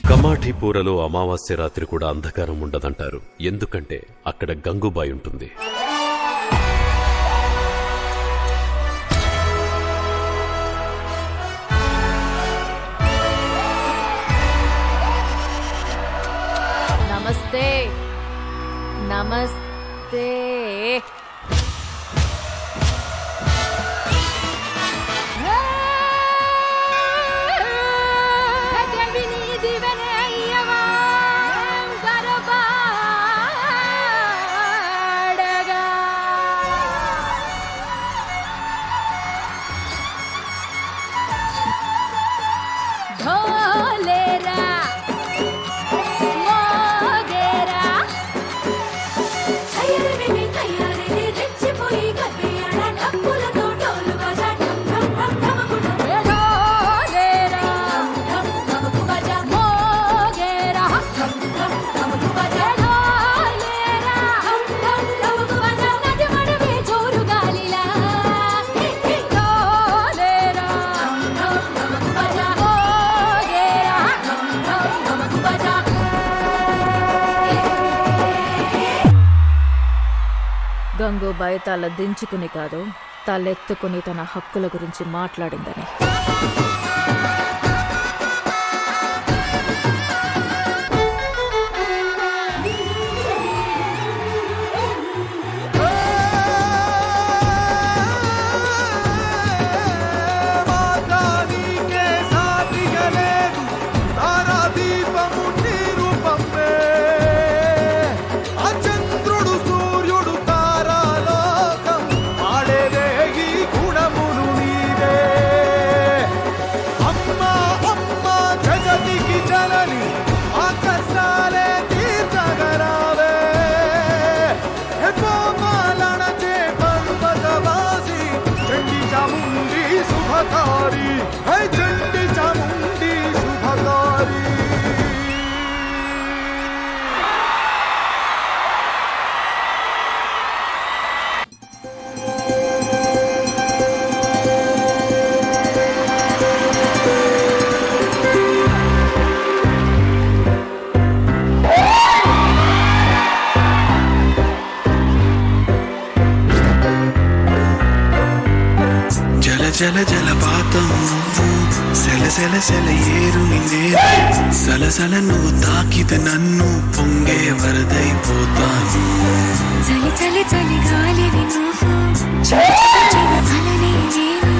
కమాఠీపూరలో అమావాస్య రాత్రి కూడా అంధకారం ఉండదంటారు. ఎందుకంటే అక్కడ గంగూబాయి ఉంటుంది. నమస్తే నమస్తే. గంగూబాయి తల దించుకుని కాదు, తలెత్తుకుని తన హక్కుల గురించి మాట్లాడిందని. జల జలపాతం నువ్వు, సెల సెల సెల ఏరు నిన్నేరు, సలసల నువ్వు తాకితే నన్ను పొంగే వరదైపోతాను. చలి చలి చలి గాలివి నువ్వు, అలనే నేను,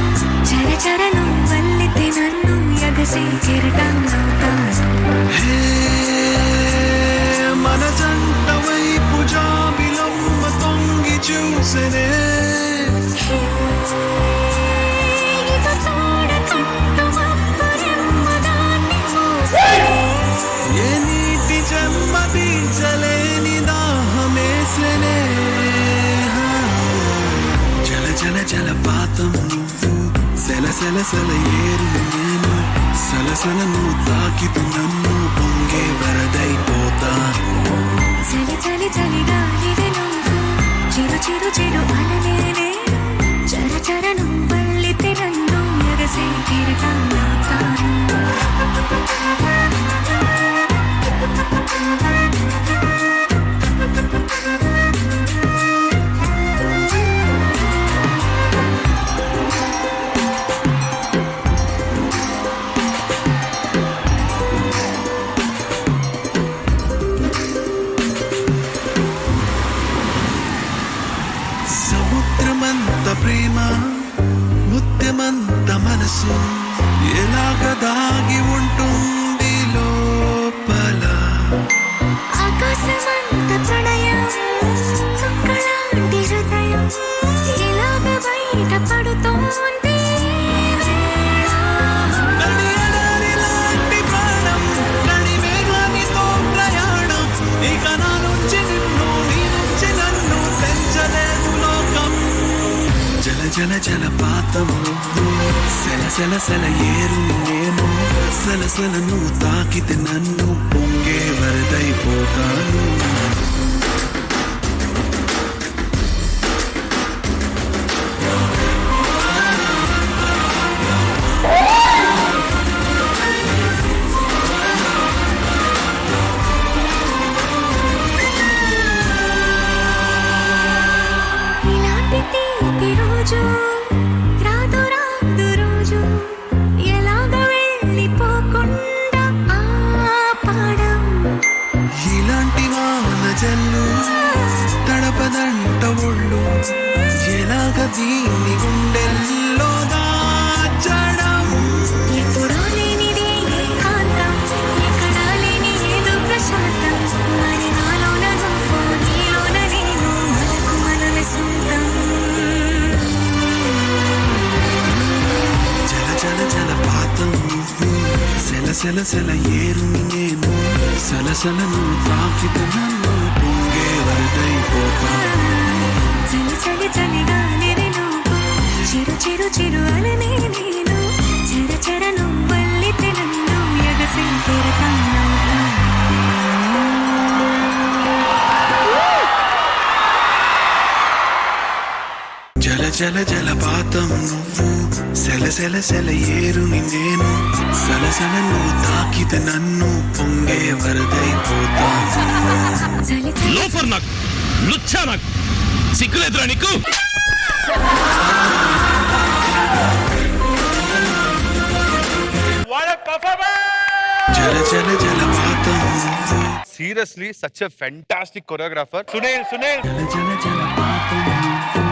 చర చర నువ్వు వల్లితే నన్ను ఎగసి కెరటం అవుతాను. మన జంట వైపు జాబిలమ్మ తొంగి చూసనే, ఏ నీటి జన్మదించలేని దాహమేసనే. జల జల జలపాతం నువ్వు, సెల సెల సెల ఏరు నేను, సలసల నువ్వు తాకితు నన్ను పొంగే వరదైపోతాను. చలి చలి చలి గాలివి నువ్వు, చిరు చిరు చిరు అలనే నేను, చర చర నువ్వు వల్లితే నన్ను ఎగసి కెరటం అవుతాను. సముద్రమంత ప్రేమ, ముత్యమంత మనసు, ఎలాగ దాగి ఉంటుంది లోపల. ఆకాశమంత ప్రణయం, చుక్కలాంటి హృదయం, ఎలాగ బయట పడుతోంది. నడియలాంటి ప్రాణం, నడిమేఘానితో ప్రయాణం, ఇక నా నుంచి నిన్ను, నీ నుంచి నన్ను పెంచలేదు లోకం. జల జల జలపాతం నువ్వు, సెల సెల సెల ఏరు నేను, సలసల నువ్వు తాకితే నన్ను పొంగే వరదైపోతాను. సెల ఏరుని నేను సలసల నువ్వు తాకితే నన్ను పొంగే వరదైపోతాను చలి చలి చలిగాలివి నువ్వు చిరు చిరు చిరు అలనే నేను చెర చెర నువ్వల్లితే నన్ను ఎగసి కెరటానవుతా జల జల జలపాతం నువ్వు సెల సెల సెల ఏరుని నేను సలసల నువ్వు తాకితే నన్ను పొంగే వరదైపోతాను చలి చలి లోఫర్ నాకు లుచ్చా నాకు సిగ్గులేదురా నీకు జల జల జలపాతం నువ్వు Seriously, such a fantastic choreographer. Sunil. జల జల జలపాతం నువ్వు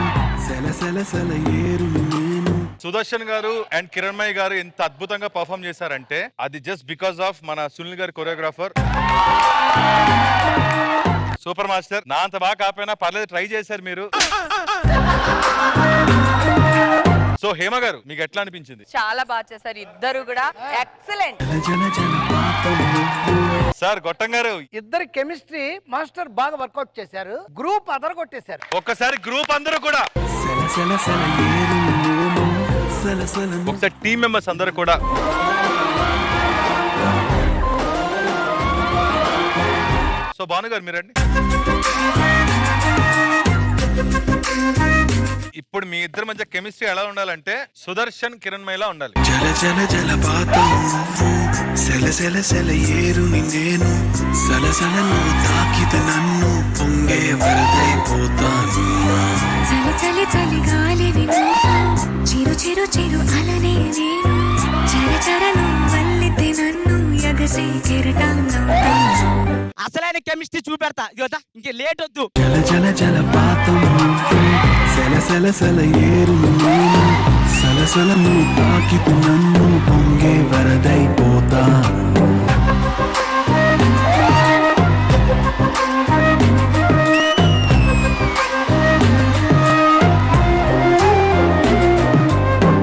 సెల సెల సెల ఏరుని నేను సుదర్శన్ గారు అండ్ కిరణ్మయ్య గారు ఎంత అద్భుతంగా పర్ఫామ్ చేశారంటే అది జస్ట్ బికాస్ ఆఫ్ మన సునీల్ గారి కొరియోగ్రాఫర్. Super master. నా అంత బాగా కాకపోయినా పర్లేదు, ట్రై చేశారు మీరు. సో హేమ గారు మీకు ఎట్లా అనిపించింది? చాలా బాగా చేశారు ఇద్దరు కూడా, ఎక్సలెంట్. జల జల జలపాతం నువ్వు సార్ గొట్టం గారు ఇద్దరి కెమిస్ట్రీ మాస్టర్ బాగా వర్కౌట్ చేశారు, గ్రూప్ అదరగొట్టేశారు. ఒక్కసారి గ్రూప్ అందరూ కూడా సెల సెల సెల ఏరుని నేను సెల సెల ఒకసారి టీం మెంబర్స్ అందరూ కూడా సో భాను గారు మీరండి. ఇప్పుడు మీ ఇద్దరి మధ్య కెమిస్ట్రీ ఎలా ఉండాలంటే సుదర్శన్ కిరణ్మయ్యలా ఉండాలి. జల జల జలపాతం నువ్వు సెల సెల సెల ఏరుని నేను సలసల నువ్వు తాకితే నన్ను పొంగే వరదైపోతాను చలి చలి చలిగాలివి నువ్వు చిరు చిరు చిరు అలనే నేను చెర చెర నువ్వల్లితే నన్ను ఎగసి కెరటానవుతా అసలైన కెమిస్ట్రీ చూపెడతా యోదా, ఇంక లేట్ వద్దు. జల జల జలపాతం నువ్వు సెల సెల సెల ఏరుని నేను సలసల నువ్వు తాకితే నన్ను పొంగే వరదైపోతాను